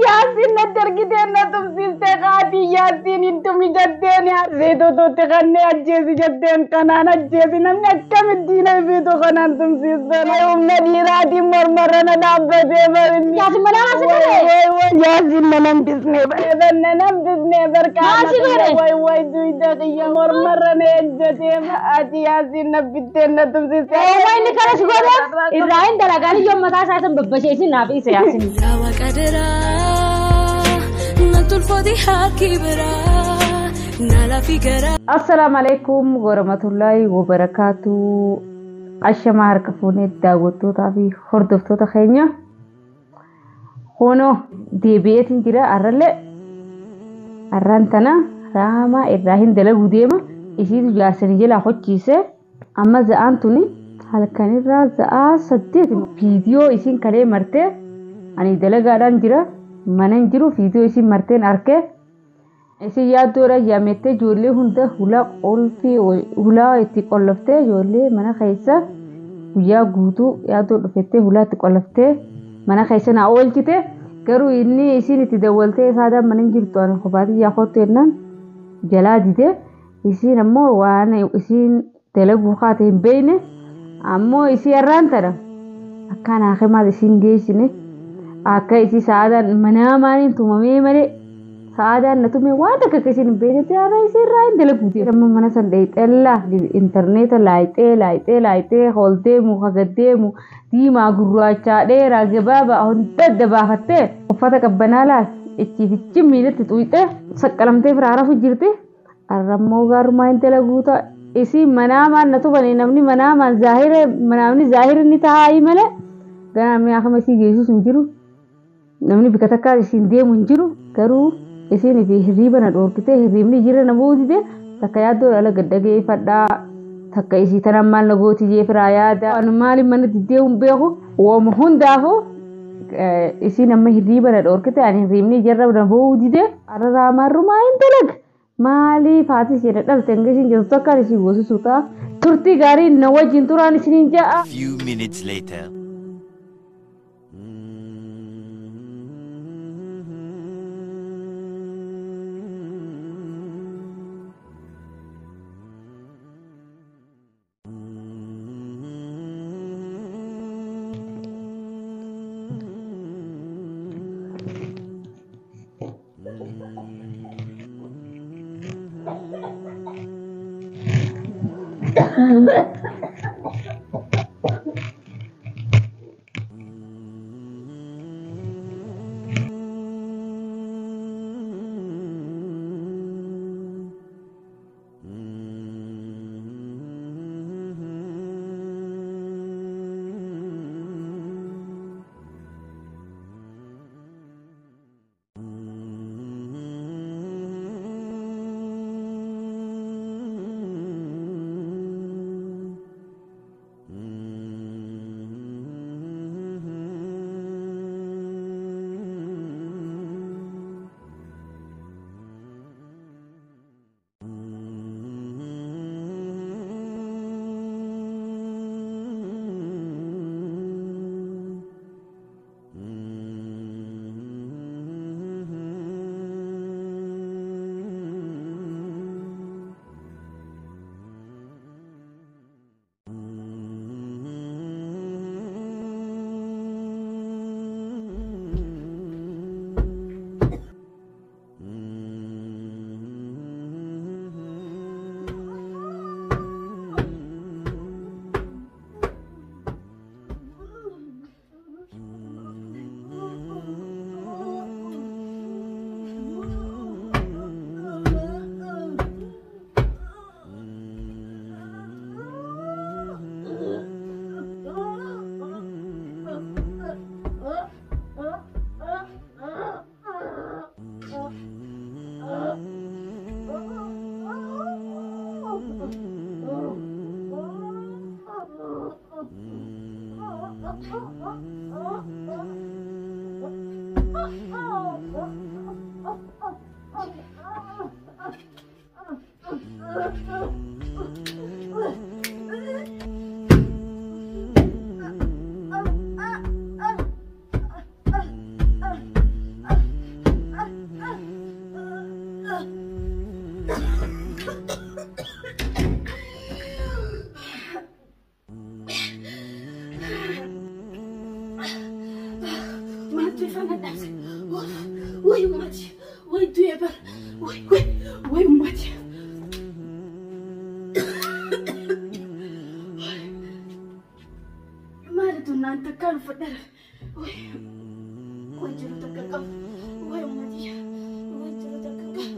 Yasin nadar kita na tumsil tekati Yasin itu mijadden ya vedo to tekanne ajjesi jadden kanan ajjesi namni akkam iddina vedo kanan tumsil sana umna dirati marmarana dabbate marin Yasin mana masukare Yasin nanam bisne barkana way duida qiya marmarana ajjete ati Yasin nabitte na tumsil way ni kana sugode Ibrahim dalagani yom mata sa babbashesi nabi se Yasin Lawa kadera Assalamu alaikum warahmatullahi wabarakatuh. Ashama harkafuune daawwattoota fi hordoftoota keenya. Hono deebi'eetiin jira arraan tana Rahama Ibrahim dalaguu deema. Isiitu jaarsanii jala hochiise. Amma za'aan tuni halkanirraa za'aa 8 viidiyoo isiin kalee martee ani dalagaadhaan jira. Mana jiru video isi marteen arke isi yaadora yamete jolle hunda hula qolfi hula itti qollofte jolle mana keessa guyyaa guutuu yaadoo dhufete hula itti qollofte mana keessa na oolchite garuu inni isin itti dawwalte saada mana jirtu an qofaati yaa khottu ennan jalaa dide isin ammoo waan isin dalagu qaate hin beeyne ammoo isi arraan tara akkana akhimaad isin geessine akka isi saadaan mana maanin tumamee malee saadaan na tume waan takka isin beekte ara isi irraa dalaguuti amma mana san dheexella interneeta laayixee hooltee muka gaddeemu diimaa gurraacha dheeraa gabaabaa hunda dabaafattee uffata qabbanaa laas ichi miilatti xuuxee saqqalamtee firaarafu jirti arrammoo gaarumaa hin dalaguuta isi mana maan na tumanii namni mana maan zaahirni taa'aa malee ganamni akkama isi geessus hin jiru namni bika takka isin deemu hin jiru garuu isin fi hirriba na dhoorkite hirribni jira na bootite takka yaaddoo ala gaddagee fadhaa takka isi tanan maal na gooti jeefiraa yaada waan maaliin mana diddeemuun beeku wooma hundaafu isin amma hirriba na dhoorkite ani hirribni jarra na bootite araraa marrumaa hin dalag maalii faati ishee na dhalte hanga isin jirtu takkaan isin goosisu ta'a turtii gaarii na wajjin turaan isiniin ja'a. Few minutes later. Mati fana dasa. Woi mati. Woi tuebar. Woi mati. Mari tu nanti kan fadar. Woi juru takkan. Woi mati. Woi juru takkan.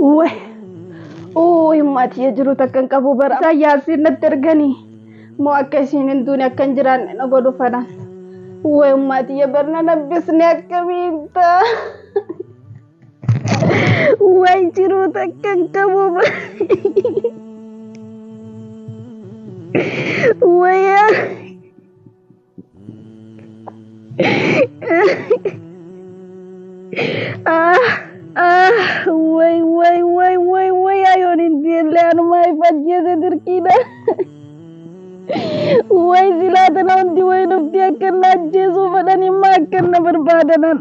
Woi mati ya juru takkan kabu berapa yasin tergani mau akasiin dunia kanjiran nagodo fadan mati ya bernana bisnya kaminta juru takkan kabu ya ayo nindilan mai pajje terkida silatan nanti hidup dia kena Yesus badan makan na berbadanan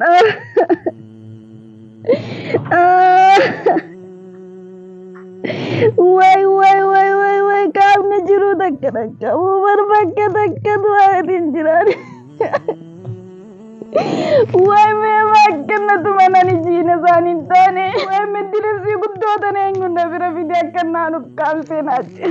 kamu juru takkan kamu berbakat warin jiran memang kena tu mana ni Cina sanin tane mendiris si kudo tane ngunda bira video kena nu kampen aja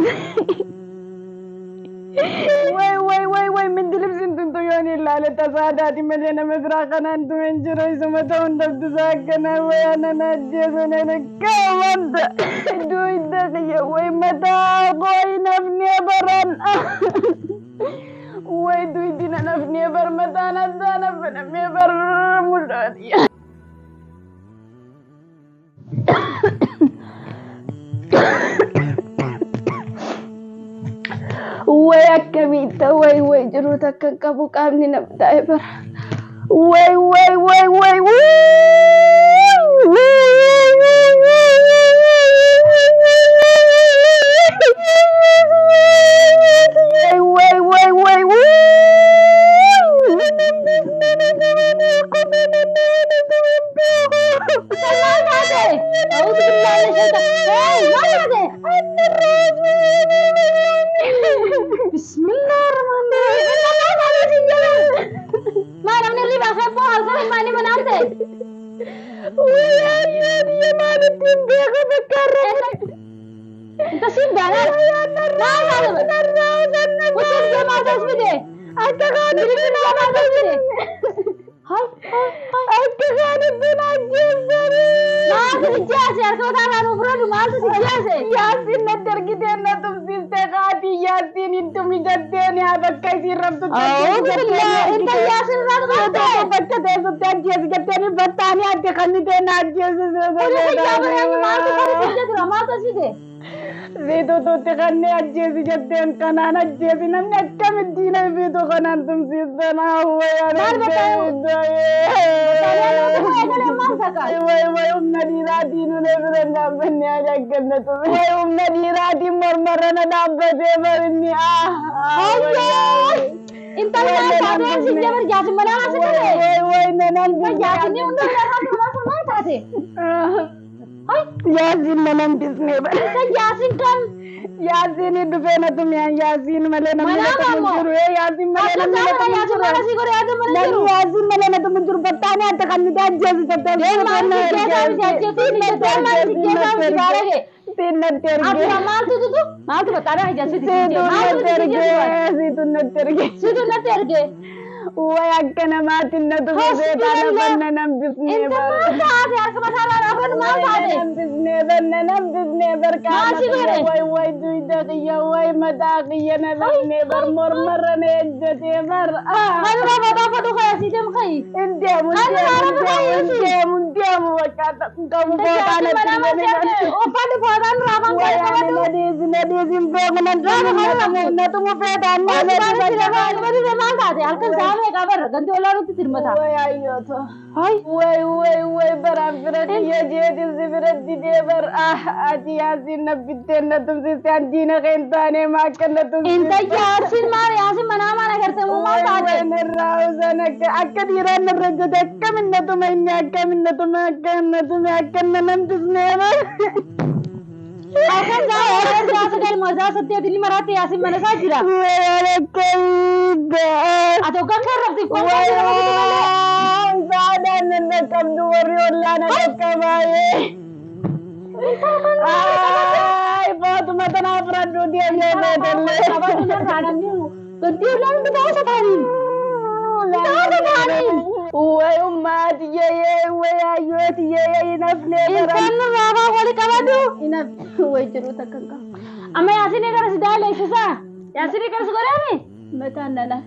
mendiris sintu tu yani lale tasada di melena mesrakanan tu menjuroi sama tahun dah sakana anak aja sana kawan duida kaya mata koi nafnya baran duit dina nafnya bermatana dana benamnya bermulut ya akabita juru takkan kabu kami nak daebar Video tu tekan ni aja si jadian kanan aja si namanya kami dina video kanan tum si sana nadira dinu ne berenda benya jaga tu nadira di marmarana dapat berini intan mana si dia berjatuh mana masih nenan berjatuh ni untuk orang masuk mana sih Yasin malam bisne Yasin kan Yasin itu pernah tuh yang Yasin malam mencuri Yasin malam Yasin malam itu mencuri petani atau kan itu aja sih Wayakana matin na tu betana banana bisne bar banana bisne bar ka way duida ya way madaqiya na bisne bar mormarane jate bar halwa bada foto khaya sidem khai indiam wakata kamu botana o padu bodan rabang nadizim beganan na tumu bedan alkan सामने काबर गंदे वाला रो तिरमा था ओए आइयो तो हाय ओए فرق يا جيت الزبرة دي ديبر أتي ياسين نبتين نتمسي سانجينا خينتاني ما كنا تمسي انت ياسين ما ياسين منا ما نكرت مو ما صادق وين الراوزنك أكديران الرجل أكا من نتم إني أكا من نتم أكا من نتم أكا من نمتسنينا أكن جاء أكن جاء سكال مزا سدي أدني مرات ياسين منا ساجرا وينك أتو كان رفتي كم زادا ننكم دوري ولا ننكم ay Fatima tana fradu dia dia bedel apa tu nak ada ni ketir lah tu tahu sekali tahu sekali Uwe ummat ye uwe ayot ye inafle insan baba kali kabadu inaf uwe jeru takka amma yasin ne karas dal ai sisa yasin ne karas gore ami mata nana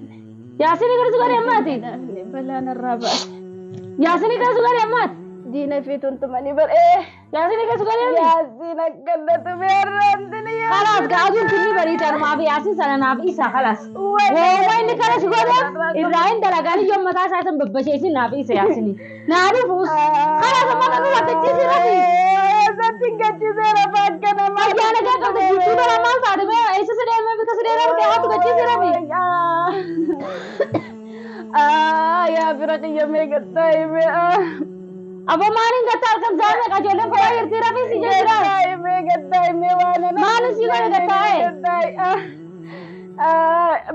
yasin ne karas gore amma ti bala naraba yasin ne karas gore amma dina fitun tumani bar yasin ne karas gore ami yasin akalla tu beran dunia خلاص قاعدين كل بري ترى ما في ياسين سنة ما في إسا خلاص وين كلاش قوله إبراهيم دلقاني يوم متى ساعتهم ببشيسين نافي إسا ياسيني نعرف خلاص ما نقول لك تجيسي رفي زين كتجيسي رفاك كنا ما أنا قاعد كنت جيتو ترى ما صادق ما إيش سدير ما بك سدير ما كه هاتو تجيسي رفي يا فرق يا ميغتايم أبو مانين قطار كم زمان كجولن فلا يرتي رفي سجيرا ميغتايم وانا مانين سيقول قطاي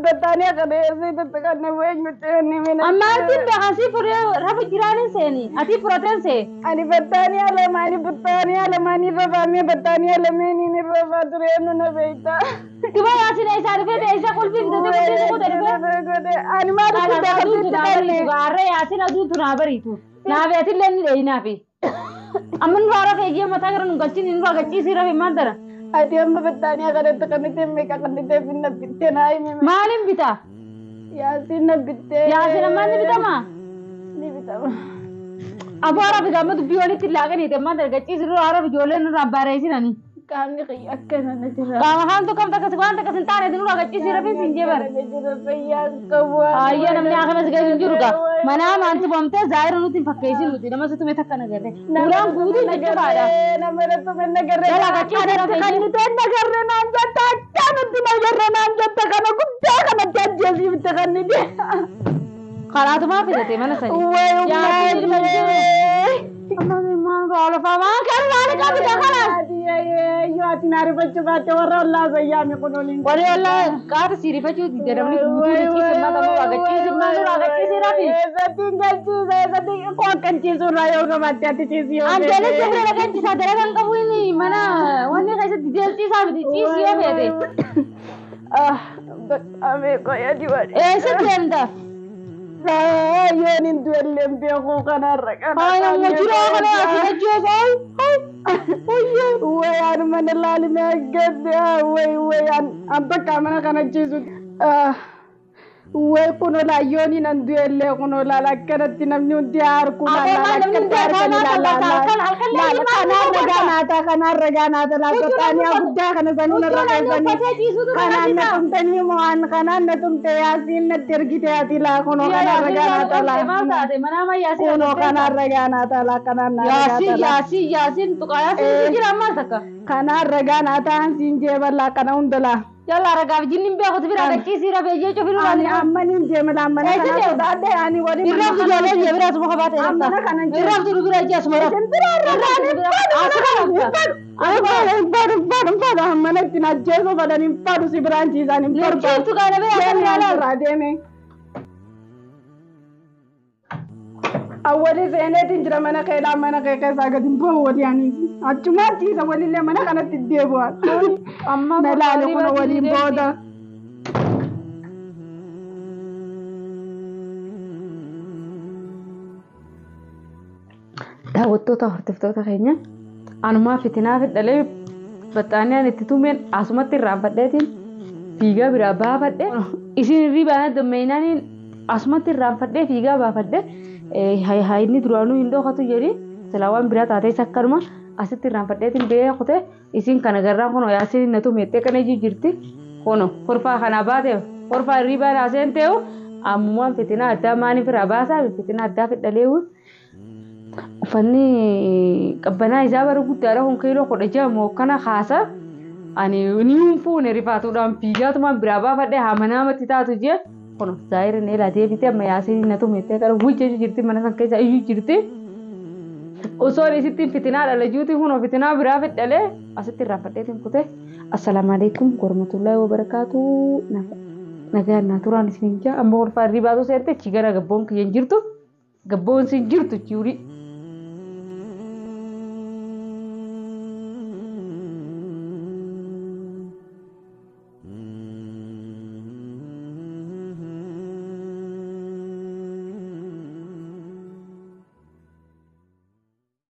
بتانيا كده زي تتكلم وين متعني من أما أنت بحسي فريو رفي جيراني سيني أتي بروتين سي أنا بتانيا لما أني رفامي بتانيا لما أني رفا ترينو نبيتا كما ياسين إيش عارفة إيش أقول فيك ده كده كده أنا ما أدري أره ياسين أدو تنابري تو نابي لين نابي أمن وارا كيجي متى كرن غشين إن وارا غشي سيرا في مندرا أتي أم بتانيا كده تكني تيمي كأني تيمي نبيتة ناي مي مالين بيتا ياسين نبيتة ياسين أمان بيتا ما نبيتة أبو أرا بيتا ما تبيوني تلاقي نيته مندرا غشي سيرا أرا بيجولن رابارة سيراني كامني خي أكنا نجرا كمان تو كم تكسبان تكسنتانه دينو غشي سيرا في سنجبر نجرا فيا كوا أيه نمني آخر مسك جنجروكا منا ما أنت بمته زاير نوتين فكيسين نوتين نما ستو متى كنا جرّه نوران بودي نجرا هذا نمرة تو من نجرا يلا غشي سيرا في كني تين نجرا نانجا تاكنا تين نجرا نانجا تكنا كنت كنا تجلسي بتكني دي خلاص ما في ذاتي ما نسأني يا سيدي أما ما قال فما كان مالك أبي خلاص يا تناري بچو باتو ورا الله زيامي كنولين ورا الله كار سيري بچو دي درمني بودي چيز ما تمو واغچي ما واغچي سيرافي tinggal cheese kok kan cheese urayo ka mati cheese yo an jale cheese la kan cheese adara kan kabu ini mana wanne kaisa detail cheese abi cheese yo bede ame ko ya diwad se tenda yo nin duellem be ko kana rakana ay mo jiro kana asira cheese ay way an man lal me gadda way an abaka mana kana cheese way kuno la yoni nan duelle kuno la kanatti namni unti har kuna la kana ragana ta la tania gudda kana zanuna ragana kana na tumtani mohan kana na tumte yasin na tergite atila kuno kana ragana ta la mana ma yasin kuno kana ragana ta la kana na yasin to kaya sin jira ma saka kana ragana ta sinje balla kana undala yalla raga jinnim be ko tibira ga ci sira be je to firu ani amani jemala amana kana to dade ani wadi irra ko jole je bira to khabate amana kana irra to bira je asmara pada amana tina jeso badani padu si branchi zani parpa to kana be ala rade me awali zene tinjira mana kayla mana kay sagadin bo wali ani achuma ti sa wali le mana kana tidde bo amma nalale kono wali boda daawwattoota hordoftoota keenya anumaa fitinaa fidhalee baxxaaniyaan itti tumeen asumatti irraanfadheetiin fiigaa biraa baafadhe isin irrii baana dammeeynaaniin asumatti irraanfadhee fiigaa baafadhe haayinni duraanuu hin dhookatu jedhi silaawwan biraa taatee sakkanuma asitti irraanfadheetiin beekute isin kana garraan kuno yaasiin na tumeettee kana jirti kuno korfaa kana baatee korfaa irrii baana aseen ta'u ammumaan fitinaa addaa maaniif irraa baasaa fitinaa addaa fidhaleewu uffanni qabbanaa isaa bara guddaadha kun kiiloo 16 kana kaasa ani ni fuune rifaatuudhaan fiigaatumaan biraa baafadhe hamanaamatti taatu jee kun zaayirin eelaa deebite amma yaasiin na tumete gara wujjee jirti mana san keessa iyyuu jirti osoo isitti fitinaa dhalajuuti kun fitinaa biraa fidhalee asitti raafadheetiin kute assalamu alaikum warahmatullahi wabarakatuh nagaa naturaan isin jaa amma wal faarri baatu seerte chi gara gabboon kiyyan jirtu gabboon sin jirtu chiuri